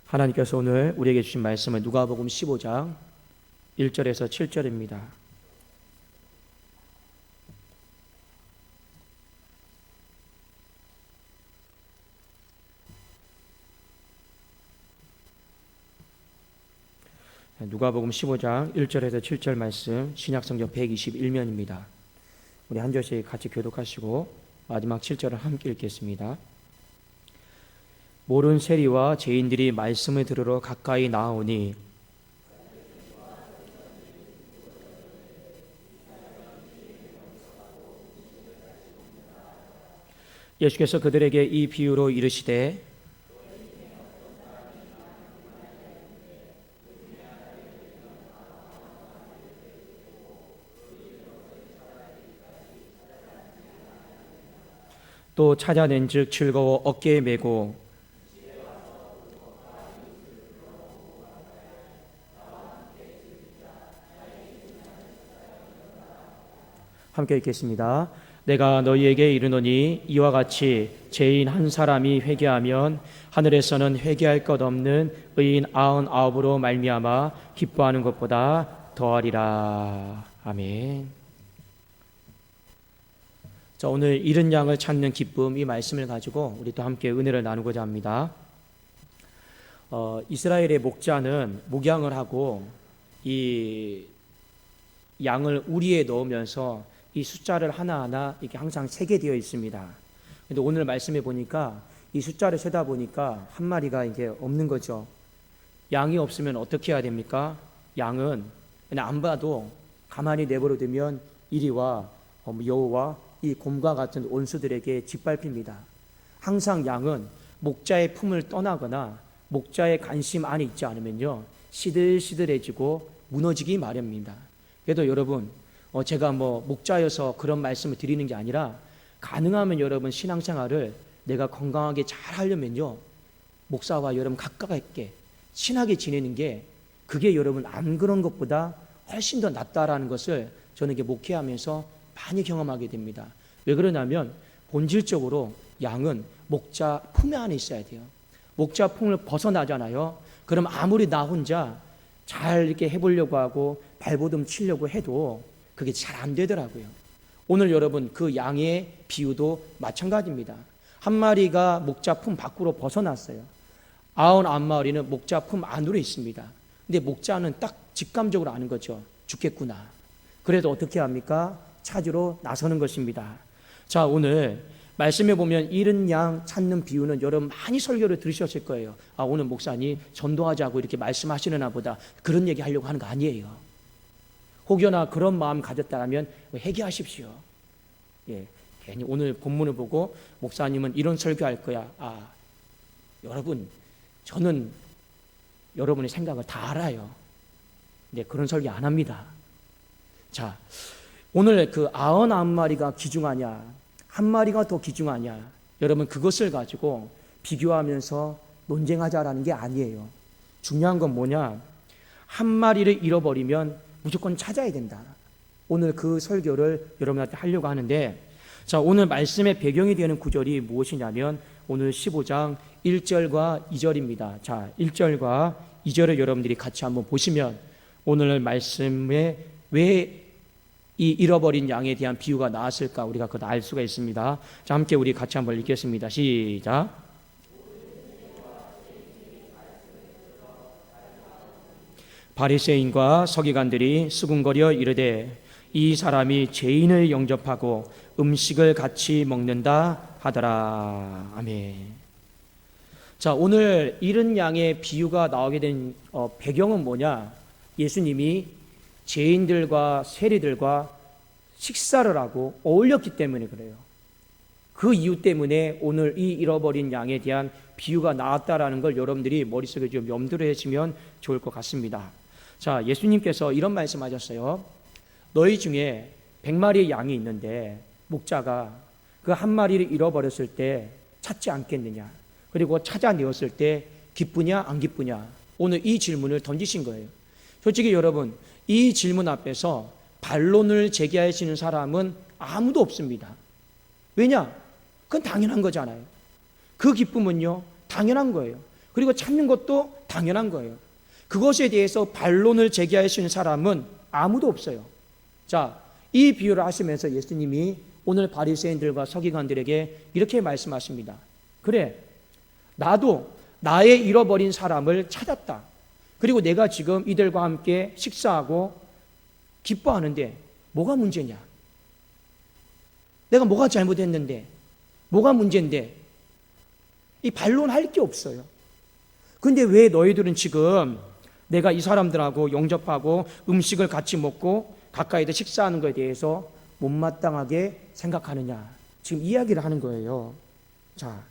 하나님께서 오늘 우리에게 주신 말씀은 누가복음 15장 1절에서 7절입니다. 누가복음 15장 1절에서 7절 말씀, 신약성경 121면입니다. 우리 한 절씩 같이 교독하시고 마지막 7절을 함께 읽겠습니다. 모른 세리와 죄인들이 말씀을 들으러 가까이 나아오니 예수께서 그들에게 이 비유로 이르시되 또 찾아낸즉 즐거워 어깨에 메고 함께 읽겠습니다. 내가 너희에게 이르노니 이와 같이 죄인 한 사람이 회개하면 하늘에서는 회개할 것 없는 의인 99으로 말미암아 기뻐하는 것보다 더하리라. 아멘. 자, 오늘 잃은 양을 찾는 기쁨, 이 말씀을 가지고 우리 또 함께 은혜를 나누고자 합니다. 이스라엘의 목자는 목양을 하고 이 양을 우리에 넣으면서 이 숫자를 하나하나 이렇게 항상 세게 되어 있습니다. 근데 오늘 말씀해 보니까 이 숫자를 세다 보니까 한 마리가 이게 없는 거죠. 양이 없으면 어떻게 해야 됩니까? 양은 그냥 안 봐도 가만히 내버려 두면 이리와 여우와 이 곰과 같은 온수들에게 짓밟힙니다. 항상 양은 목자의 품을 떠나거나 목자의 관심 안에 있지 않으면요, 시들시들해지고 무너지기 마련입니다. 그래도 여러분, 제가 목자여서 그런 말씀을 드리는 게 아니라, 가능하면 여러분 신앙생활을 내가 건강하게 잘 하려면요, 목사와 여러분 가깝게 친하게 지내는 게, 그게 여러분 안 그런 것보다 훨씬 더 낫다라는 것을 저는 이게 목회하면서 많이 경험하게 됩니다. 왜 그러냐면 본질적으로 양은 목자 품 안에 있어야 돼요. 목자 품을 벗어나잖아요. 그럼 아무리 나 혼자 잘 이렇게 해보려고 하고 발버둥 치려고 해도 그게 잘 안 되더라고요. 오늘 여러분 그 양의 비유도 마찬가지입니다. 한 마리가 목자 품 밖으로 벗어났어요. 99마리는 목자 품 안으로 있습니다. 근데 목자는 딱 직감적으로 아는 거죠. 죽겠구나. 그래도 어떻게 합니까? 찾으러 나서는 것입니다. 자, 오늘 말씀해 보면 잃은 양 찾는 비유는 여러분 많이 설교를 들으셨을 거예요. 오늘 목사님 전도하자고 이렇게 말씀하시려나 보다, 그런 얘기 하려고 하는 거 아니에요. 혹여나 그런 마음 가졌다면 회개하십시오. 예, 괜히 오늘 본문을 보고 목사님은 이런 설교할 거야. 여러분, 저는 여러분의 생각을 다 알아요. 근데 그런 설교 안 합니다. 자, 오늘 그 99마리가 귀중하냐, 한 마리가 더 귀중하냐, 여러분 그것을 가지고 비교하면서 논쟁하자라는 게 아니에요. 중요한 건 뭐냐, 한 마리를 잃어버리면 무조건 찾아야 된다. 오늘 그 설교를 여러분한테 하려고 하는데, 자, 오늘 말씀의 배경이 되는 구절이 무엇이냐면 오늘 15장 1절과 2절입니다. 자, 1절과 2절을 여러분들이 같이 한번 보시면 오늘 말씀에 왜 이 잃어버린 양에 대한 비유가 나왔을까, 우리가 그걸 알 수가 있습니다. 자, 함께 우리 같이 한번 읽겠습니다. 시작. 바리새인과 서기관들이 수군거려 이르되 이 사람이 죄인을 영접하고 음식을 같이 먹는다 하더라. 아멘. 자, 오늘 잃은 양의 비유가 나오게 된 배경은 뭐냐? 예수님이 죄인들과 세리들과 식사를 하고 어울렸기 때문에 그래요. 그 이유 때문에 오늘 이 잃어버린 양에 대한 비유가 나왔다라는 걸 여러분들이 머릿속에 좀 염두를 해주시면 좋을 것 같습니다. 자, 예수님께서 이런 말씀하셨어요. 너희 중에 100마리의 양이 있는데 목자가 그 한 마리를 잃어버렸을 때 찾지 않겠느냐? 그리고 찾아내었을 때 기쁘냐 안 기쁘냐? 오늘 이 질문을 던지신 거예요. 솔직히 여러분, 이 질문 앞에서 반론을 제기하시는 사람은 아무도 없습니다. 왜냐? 그건 당연한 거잖아요. 그 기쁨은요, 당연한 거예요. 그리고 찾는 것도 당연한 거예요. 그것에 대해서 반론을 제기할 수 있는 사람은 아무도 없어요. 자, 이 비유를 하시면서 예수님이 오늘 바리새인들과 서기관들에게 이렇게 말씀하십니다. 그래, 나도 나의 잃어버린 사람을 찾았다. 그리고 내가 지금 이들과 함께 식사하고 기뻐하는데 뭐가 문제냐? 내가 뭐가 잘못했는데? 뭐가 문제인데? 이 반론할 게 없어요. 근데 왜 너희들은 지금 내가 이 사람들하고 영접하고 음식을 같이 먹고 가까이서 식사하는 것에 대해서 못마땅하게 생각하느냐? 지금 이야기를 하는 거예요. 자,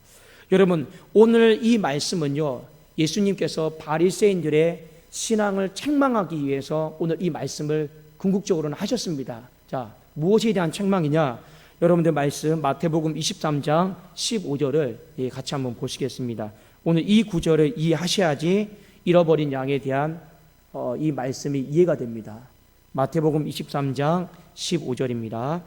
여러분, 오늘 이 말씀은요, 예수님께서 바리새인들의 신앙을 책망하기 위해서 오늘 이 말씀을 궁극적으로는 하셨습니다. 자, 무엇에 대한 책망이냐? 여러분들 말씀 마태복음 23장 15절을 같이 한번 보시겠습니다. 오늘 이 구절을 이해하셔야지 잃어버린 양에 대한 이 말씀이 이해가 됩니다. 마태복음 23장 15절입니다.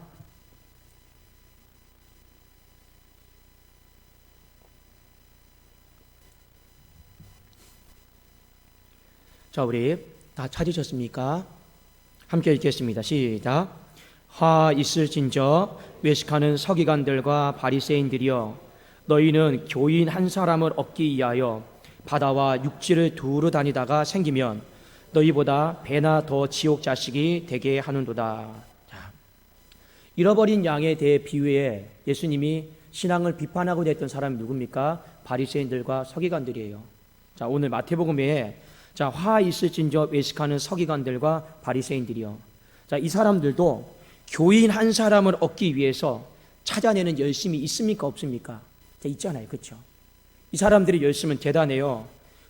자, 우리 다 찾으셨습니까? 함께 읽겠습니다. 시작. 화 있을진저 외식하는 서기관들과 바리새인들이여, 너희는 교인 한 사람을 얻기 위하여 바다와 육지를 두루 다니다가 생기면 너희보다 배나 더 지옥 자식이 되게 하는도다. 자, 잃어버린 양에 대해 비유해 예수님이 신앙을 비판하고 했던 사람이 누굽니까? 바리새인들과 서기관들이에요. 자, 오늘 마태복음에 자, 화 있을진저 외식하는 서기관들과 바리새인들이요. 자, 이 사람들도 교인 한 사람을 얻기 위해서 찾아내는 열심이 있습니까? 없습니까? 자, 있잖아요. 그렇죠? 이 사람들의 열심은 대단해요.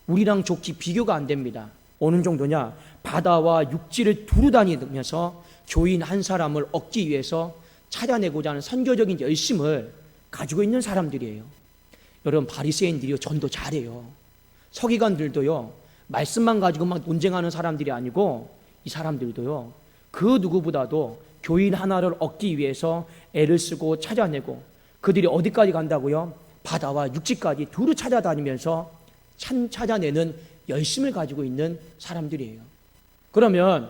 우리랑 좋게 비교가 안 됩니다. 어느 정도냐? 바다와 육지를 두루 다니면서 교인 한 사람을 얻기 위해서 찾아내고자 하는 선교적인 열심을 가지고 있는 사람들이에요. 여러분, 바리새인들이요, 전도 잘해요. 서기관들도요, 말씀만 가지고 막 논쟁하는 사람들이 아니고 이 사람들도요, 그 누구보다도 교인 하나를 얻기 위해서 애를 쓰고 찾아내고, 그들이 어디까지 간다고요? 바다와 육지까지 두루 찾아다니면서 찾아내는 열심을 가지고 있는 사람들이에요. 그러면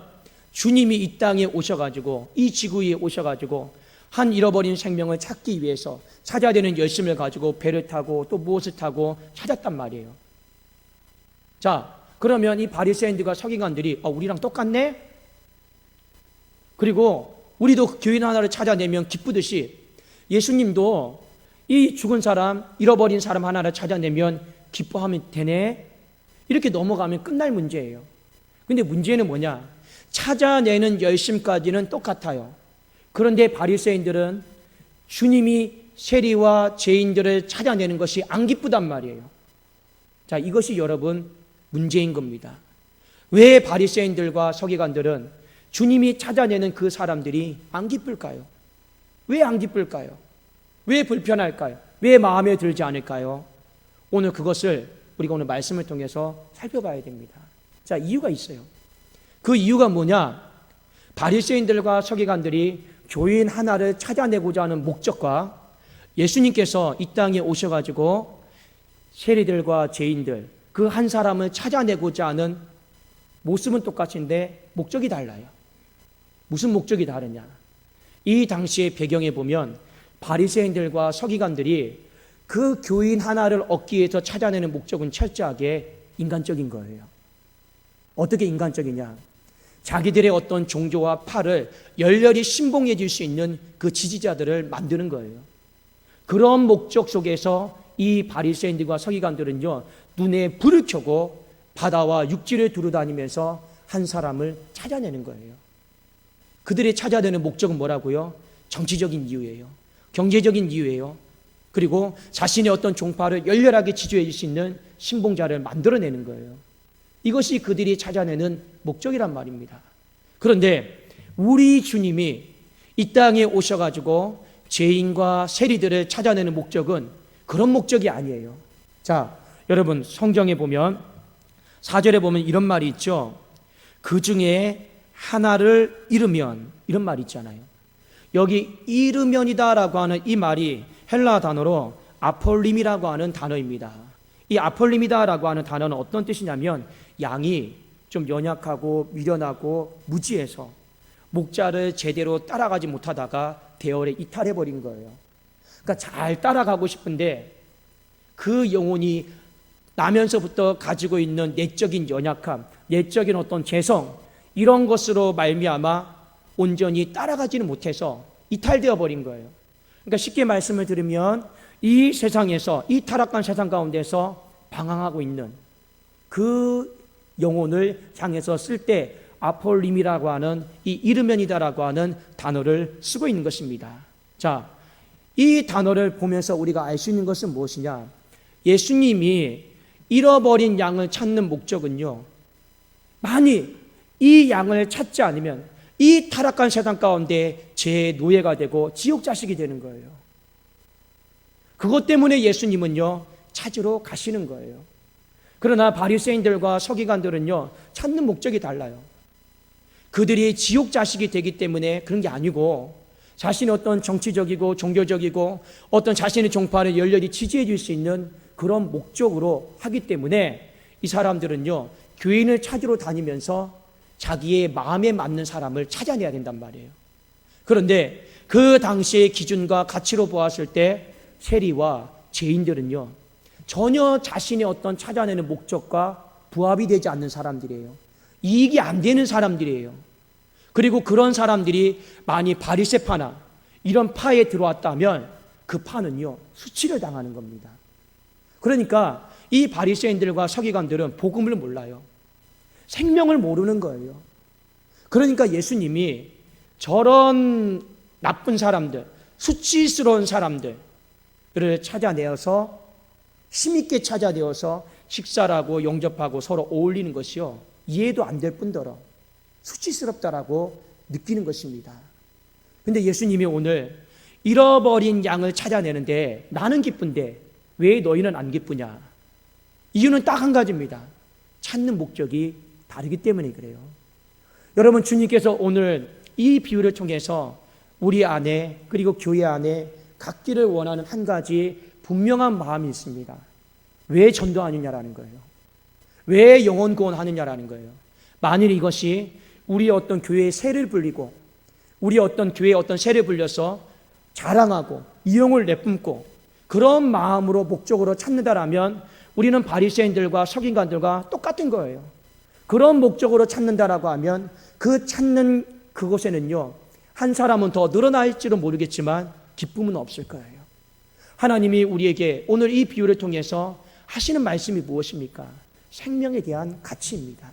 주님이 이 땅에 오셔가지고, 이 지구 위에 오셔가지고 한 잃어버린 생명을 찾기 위해서 찾아내는 열심을 가지고 배를 타고 또 무엇을 타고 찾았단 말이에요. 자, 그러면 이 바리새인들과 서기관들이 우리랑 똑같네? 그리고 우리도 교인 하나를 찾아내면 기쁘듯이 예수님도 이 죽은 사람, 잃어버린 사람 하나를 찾아내면 기뻐하면 되네? 이렇게 넘어가면 끝날 문제예요. 근데 문제는 뭐냐? 찾아내는 열심까지는 똑같아요. 그런데 바리새인들은 주님이 세리와 죄인들을 찾아내는 것이 안 기쁘단 말이에요. 자, 이것이 여러분 문제인 겁니다. 왜 바리새인들과 서기관들은 주님이 찾아내는 그 사람들이 안 기쁠까요? 왜 안 기쁠까요? 왜 불편할까요? 왜 마음에 들지 않을까요? 오늘 그것을 우리가 오늘 말씀을 통해서 살펴봐야 됩니다. 자, 이유가 있어요. 그 이유가 뭐냐? 바리새인들과 서기관들이 교인 하나를 찾아내고자 하는 목적과 예수님께서 이 땅에 오셔가지고 세리들과 죄인들 그 한 사람을 찾아내고자 하는 모습은 똑같은데 목적이 달라요. 무슨 목적이 다르냐? 이 당시의 배경에 보면 바리새인들과 서기관들이 그 교인 하나를 얻기 위해서 찾아내는 목적은 철저하게 인간적인 거예요. 어떻게 인간적이냐? 자기들의 어떤 종교와 팔을 열렬히 신봉해 줄 수 있는 그 지지자들을 만드는 거예요. 그런 목적 속에서 이 바리새인들과 서기관들은요, 눈에 불을 켜고 바다와 육지를 두루다니면서 한 사람을 찾아내는 거예요. 그들이 찾아내는 목적은 뭐라고요? 정치적인 이유예요. 경제적인 이유예요. 그리고 자신의 어떤 종파를 열렬하게 지지해 줄 수 있는 신봉자를 만들어내는 거예요. 이것이 그들이 찾아내는 목적이란 말입니다. 그런데 우리 주님이 이 땅에 오셔가지고 죄인과 세리들을 찾아내는 목적은 그런 목적이 아니에요. 자, 여러분 성경에 보면 4절에 보면 이런 말이 있죠. 그 중에 하나를 잃으면, 이런 말이 있잖아요. 여기 잃으면이다라고 하는 이 말이 헬라 단어로 아폴림이라고 하는 단어입니다. 이 아폴림이다라고 하는 단어는 어떤 뜻이냐면 양이 좀 연약하고 미련하고 무지해서 목자를 제대로 따라가지 못하다가 대열에 이탈해버린 거예요. 그러니까 잘 따라가고 싶은데 그 영혼이 나면서부터 가지고 있는 내적인 연약함, 내적인 어떤 재성, 이런 것으로 말미암아 온전히 따라가지는 못해서 이탈되어 버린 거예요. 그러니까 쉽게 말씀을 드리면 이 세상에서, 이 타락한 세상 가운데서 방황하고 있는 그 영혼을 향해서 쓸 때 아폴림이라고 하는 이 이르면이다라고 하는 단어를 쓰고 있는 것입니다. 자, 이 단어를 보면서 우리가 알 수 있는 것은 무엇이냐? 예수님이 잃어버린 양을 찾는 목적은요, 만일 이 양을 찾지 않으면 이 타락한 세상 가운데 제 노예가 되고 지옥 자식이 되는 거예요. 그것 때문에 예수님은요, 찾으러 가시는 거예요. 그러나 바리새인들과 서기관들은요, 찾는 목적이 달라요. 그들이 지옥 자식이 되기 때문에 그런 게 아니고 자신의 어떤 정치적이고 종교적이고 어떤 자신의 종파를 열렬히 지지해 줄 수 있는 그런 목적으로 하기 때문에 이 사람들은요, 교인을 찾으러 다니면서 자기의 마음에 맞는 사람을 찾아내야 된단 말이에요. 그런데 그 당시의 기준과 가치로 보았을 때 세리와 죄인들은요, 전혀 자신의 어떤 찾아내는 목적과 부합이 되지 않는 사람들이에요. 이익이 안 되는 사람들이에요. 그리고 그런 사람들이 많이 바리새파나 이런 파에 들어왔다면 그 파는요, 수치를 당하는 겁니다. 그러니까 이 바리새인들과 서기관들은 복음을 몰라요. 생명을 모르는 거예요. 그러니까 예수님이 저런 나쁜 사람들, 수치스러운 사람들을 찾아내어서 힘있게 찾아내어서 식사를 하고 영접하고 서로 어울리는 것이요, 이해도 안 될 뿐더러 수치스럽다라고 느끼는 것입니다. 그런데 예수님이 오늘 잃어버린 양을 찾아내는데 나는 기쁜데 왜 너희는 안 기쁘냐? 이유는 딱 한 가지입니다. 찾는 목적이 다르기 때문에 그래요. 여러분, 주님께서 오늘 이 비유를 통해서 우리 안에 그리고 교회 안에 갖기를 원하는 한 가지 분명한 마음이 있습니다. 왜 전도하느냐라는 거예요. 왜 영혼 구원하느냐라는 거예요. 만일 이것이 우리의 어떤 교회의 세를 불리고 우리 어떤 교회의 어떤 세를 불려서 자랑하고 이용을 내뿜고 그런 마음으로 목적으로 찾는다라면 우리는 바리새인들과 서기관들과 똑같은 거예요. 그런 목적으로 찾는다라고 하면 그 찾는 그곳에는요, 한 사람은 더 늘어날지도 모르겠지만 기쁨은 없을 거예요. 하나님이 우리에게 오늘 이 비유를 통해서 하시는 말씀이 무엇입니까? 생명에 대한 가치입니다.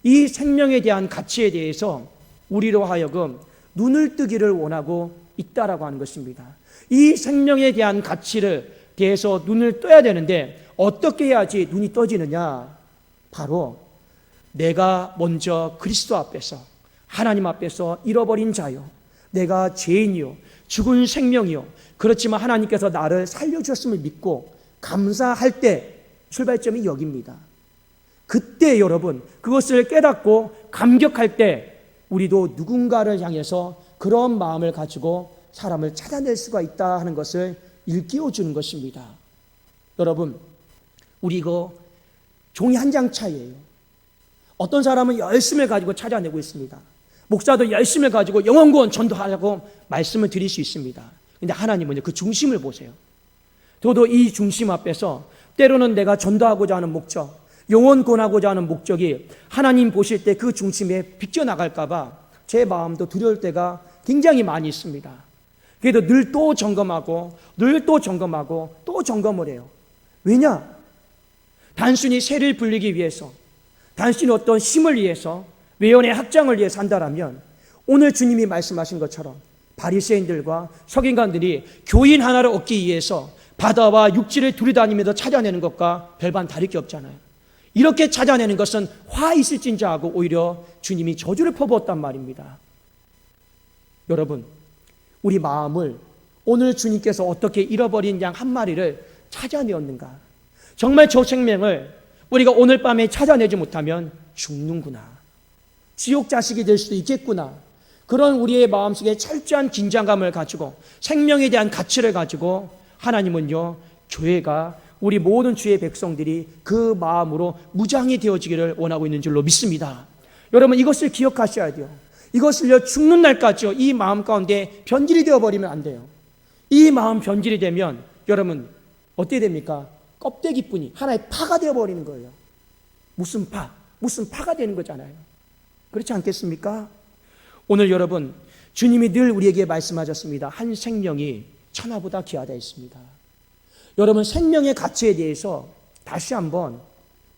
이 생명에 대한 가치에 대해서 우리로 하여금 눈을 뜨기를 원하고 있다라고 하는 것입니다. 이 생명에 대한 가치를 대해서 눈을 떠야 되는데 어떻게 해야지 눈이 떠지느냐? 바로 내가 먼저 그리스도 앞에서, 하나님 앞에서 잃어버린 자요, 내가 죄인이요, 죽은 생명이요, 그렇지만 하나님께서 나를 살려주셨음을 믿고 감사할 때 출발점이 여기입니다. 그때 여러분, 그것을 깨닫고 감격할 때 우리도 누군가를 향해서 그런 마음을 가지고 사람을 찾아낼 수가 있다 하는 것을 일깨워 주는 것입니다. 여러분, 우리 이거 종이 한 장 차이예요. 어떤 사람은 열심을 가지고 찾아내고 있습니다. 목사도 열심을 가지고 영혼구원 전도하려고 말씀을 드릴 수 있습니다. 그런데 하나님은 그 중심을 보세요. 저도 이 중심 앞에서 때로는 내가 전도하고자 하는 목적, 영혼 구원하고자 하는 목적이 하나님 보실 때 그 중심에 비껴나갈까 봐 제 마음도 두려울 때가 굉장히 많이 있습니다. 그래도 늘 또 점검하고 늘 또 점검하고 또 점검을 해요. 왜냐? 단순히 세를 불리기 위해서, 단순히 어떤 힘을 위해서, 외연의 확장을 위해서 한다라면 오늘 주님이 말씀하신 것처럼 바리새인들과 서기관들이 교인 하나를 얻기 위해서 바다와 육지를 두리다니면서 찾아내는 것과 별반 다를 게 없잖아요. 이렇게 찾아내는 것은 화 있을진저하고 오히려 주님이 저주를 퍼부었단 말입니다. 여러분, 우리 마음을 오늘 주님께서 어떻게 잃어버린 양 한 마리를 찾아내었는가? 정말 저 생명을 우리가 오늘 밤에 찾아내지 못하면 죽는구나, 지옥 자식이 될 수도 있겠구나, 그런 우리의 마음속에 철저한 긴장감을 가지고 생명에 대한 가치를 가지고 하나님은요, 교회가 우리 모든 주의 백성들이 그 마음으로 무장이 되어지기를 원하고 있는 줄로 믿습니다. 여러분, 이것을 기억하셔야 돼요. 이것을요, 죽는 날까지요, 이 마음 가운데 변질이 되어버리면 안 돼요. 이 마음 변질이 되면 여러분 어떻게 됩니까? 껍데기뿐이 하나의 파가 되어버리는 거예요. 무슨 파가 되는 거잖아요. 그렇지 않겠습니까? 오늘 여러분, 주님이 늘 우리에게 말씀하셨습니다. 한 생명이 천하보다 귀하다 했습니다. 여러분, 생명의 가치에 대해서 다시 한번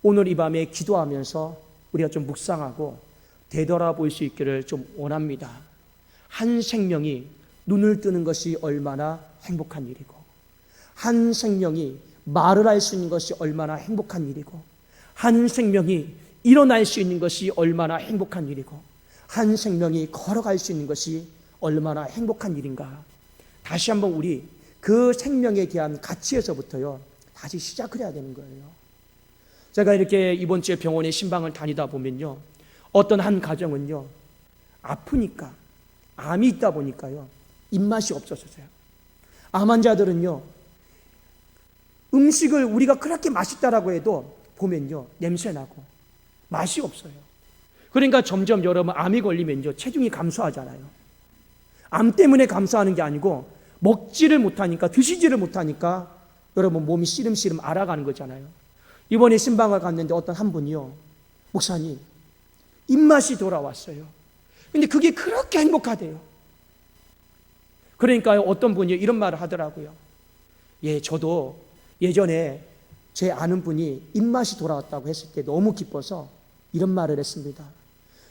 오늘 이 밤에 기도하면서 우리가 좀 묵상하고 되돌아볼 수 있기를 좀 원합니다. 한 생명이 눈을 뜨는 것이 얼마나 행복한 일이고, 한 생명이 말을 할 수 있는 것이 얼마나 행복한 일이고, 한 생명이 일어날 수 있는 것이 얼마나 행복한 일이고, 한 생명이 걸어갈 수 있는 것이 얼마나 행복한 일인가. 다시 한번 우리 그 생명에 대한 가치에서부터요, 다시 시작을 해야 되는 거예요. 제가 이렇게 이번 주에 병원에 신방을 다니다 보면요, 어떤 한 가정은요, 아프니까, 암이 있다 보니까요, 입맛이 없었어요. 암 환자들은요, 음식을 우리가 그렇게 맛있다라고 해도 보면요, 냄새나고 맛이 없어요. 그러니까 점점 여러분, 암이 걸리면요, 체중이 감소하잖아요. 암 때문에 감소하는 게 아니고 먹지를 못하니까, 드시지를 못하니까 여러분 몸이 시름시름 알아가는 거잖아요. 이번에 신방을 갔는데 어떤 한 분이요, 목사님, 입맛이 돌아왔어요. 근데 그게 그렇게 행복하대요. 그러니까 어떤 분이 이런 말을 하더라고요. 예, 저도 예전에 제 아는 분이 입맛이 돌아왔다고 했을 때 너무 기뻐서 이런 말을 했습니다.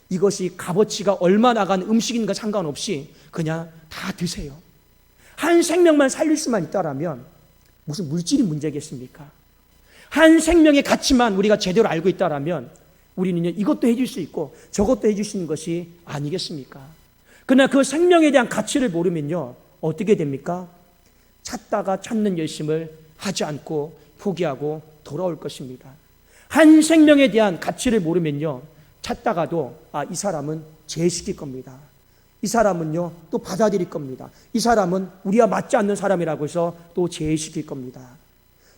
이것이 값어치가 얼마 나간 음식인가 상관없이 그냥 다 드세요. 한 생명만 살릴 수만 있다라면 무슨 물질이 문제겠습니까? 한 생명의 가치만 우리가 제대로 알고 있다라면 우리는 이것도 해줄 수 있고 저것도 해줄 수 있는 것이 아니겠습니까? 그러나 그 생명에 대한 가치를 모르면요, 어떻게 됩니까? 찾다가 찾는 열심을 하지 않고 포기하고 돌아올 것입니다. 한 생명에 대한 가치를 모르면요, 찾다가도 이 사람은 제시킬 겁니다. 이 사람은요, 또 받아들일 겁니다. 이 사람은 우리와 맞지 않는 사람이라고 해서 또 제시킬 겁니다.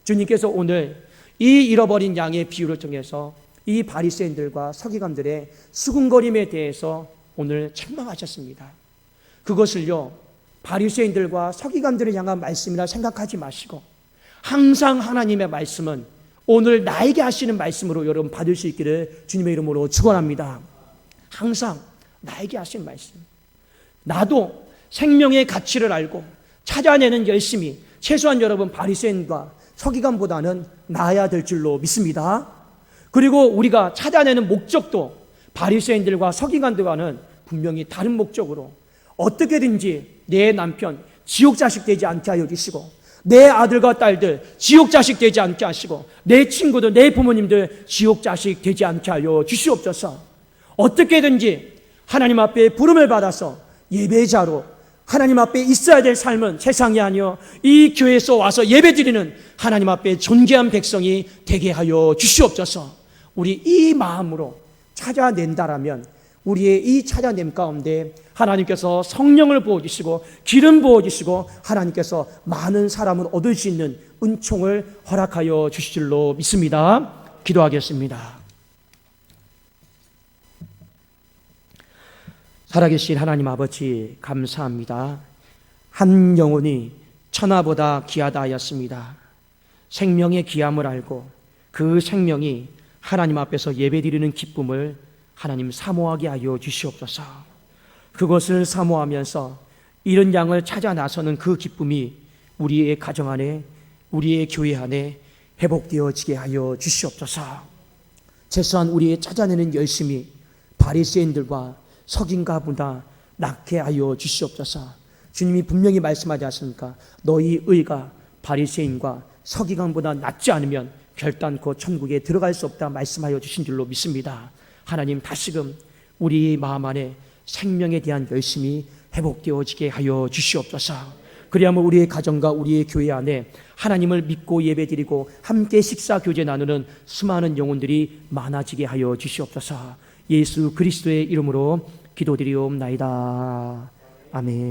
주님께서 오늘 이 잃어버린 양의 비유를 통해서 이 바리새인들과 서기관들의 수군거림에 대해서 오늘 책망하셨습니다. 그것을요, 바리새인들과 서기관들을 향한 말씀이라 생각하지 마시고 항상 하나님의 말씀은 오늘 나에게 하시는 말씀으로 여러분 받을 수 있기를 주님의 이름으로 축원합니다. 항상 나에게 하신 말씀. 나도 생명의 가치를 알고 찾아내는 열심이 최소한 여러분 바리새인과 서기관보다는 나아야 될 줄로 믿습니다. 그리고 우리가 찾아내는 목적도 바리새인들과 서기관들과는 분명히 다른 목적으로 어떻게든지 내 남편 지옥 자식 되지 않게 하여 주시고, 내 아들과 딸들 지옥 자식 되지 않게 하시고, 내 친구들, 내 부모님들 지옥 자식 되지 않게 하여 주시옵소서. 어떻게든지 하나님 앞에 부름을 받아서 예배자로 하나님 앞에 있어야 될 삶은 세상이 아니요 이 교회에서 와서 예배드리는 하나님 앞에 존귀한 백성이 되게 하여 주시옵소서. 우리 이 마음으로 찾아낸다라면 우리의 이 찾아냄 가운데 하나님께서 성령을 부어주시고 기름 부어주시고 하나님께서 많은 사람을 얻을 수 있는 은총을 허락하여 주실 줄로 믿습니다. 기도하겠습니다. 살아계신 하나님 아버지, 감사합니다. 한 영혼이 천하보다 귀하다 하였습니다. 생명의 귀함을 알고 그 생명이 하나님 앞에서 예배드리는 기쁨을 하나님 사모하게 하여 주시옵소서. 그것을 사모하면서 이런 양을 찾아 나서는 그 기쁨이 우리의 가정 안에, 우리의 교회 안에 회복되어지게 하여 주시옵소서. 최소한 우리의 찾아내는 열심이 바리새인들과 석인가보다 낫게 하여 주시옵소서. 주님이 분명히 말씀하지 않습니까? 너희 의가 바리새인과 서기관보다 낫지 않으면 결단코 천국에 들어갈 수 없다 말씀하여 주신 줄로 믿습니다. 하나님, 다시금 우리 마음 안에 생명에 대한 열심이 회복되어지게 하여 주시옵소서. 그리하면 우리의 가정과 우리의 교회 안에 하나님을 믿고 예배드리고 함께 식사 교제 나누는 수많은 영혼들이 많아지게 하여 주시옵소서. 예수 그리스도의 이름으로 기도드리옵나이다. 아멘.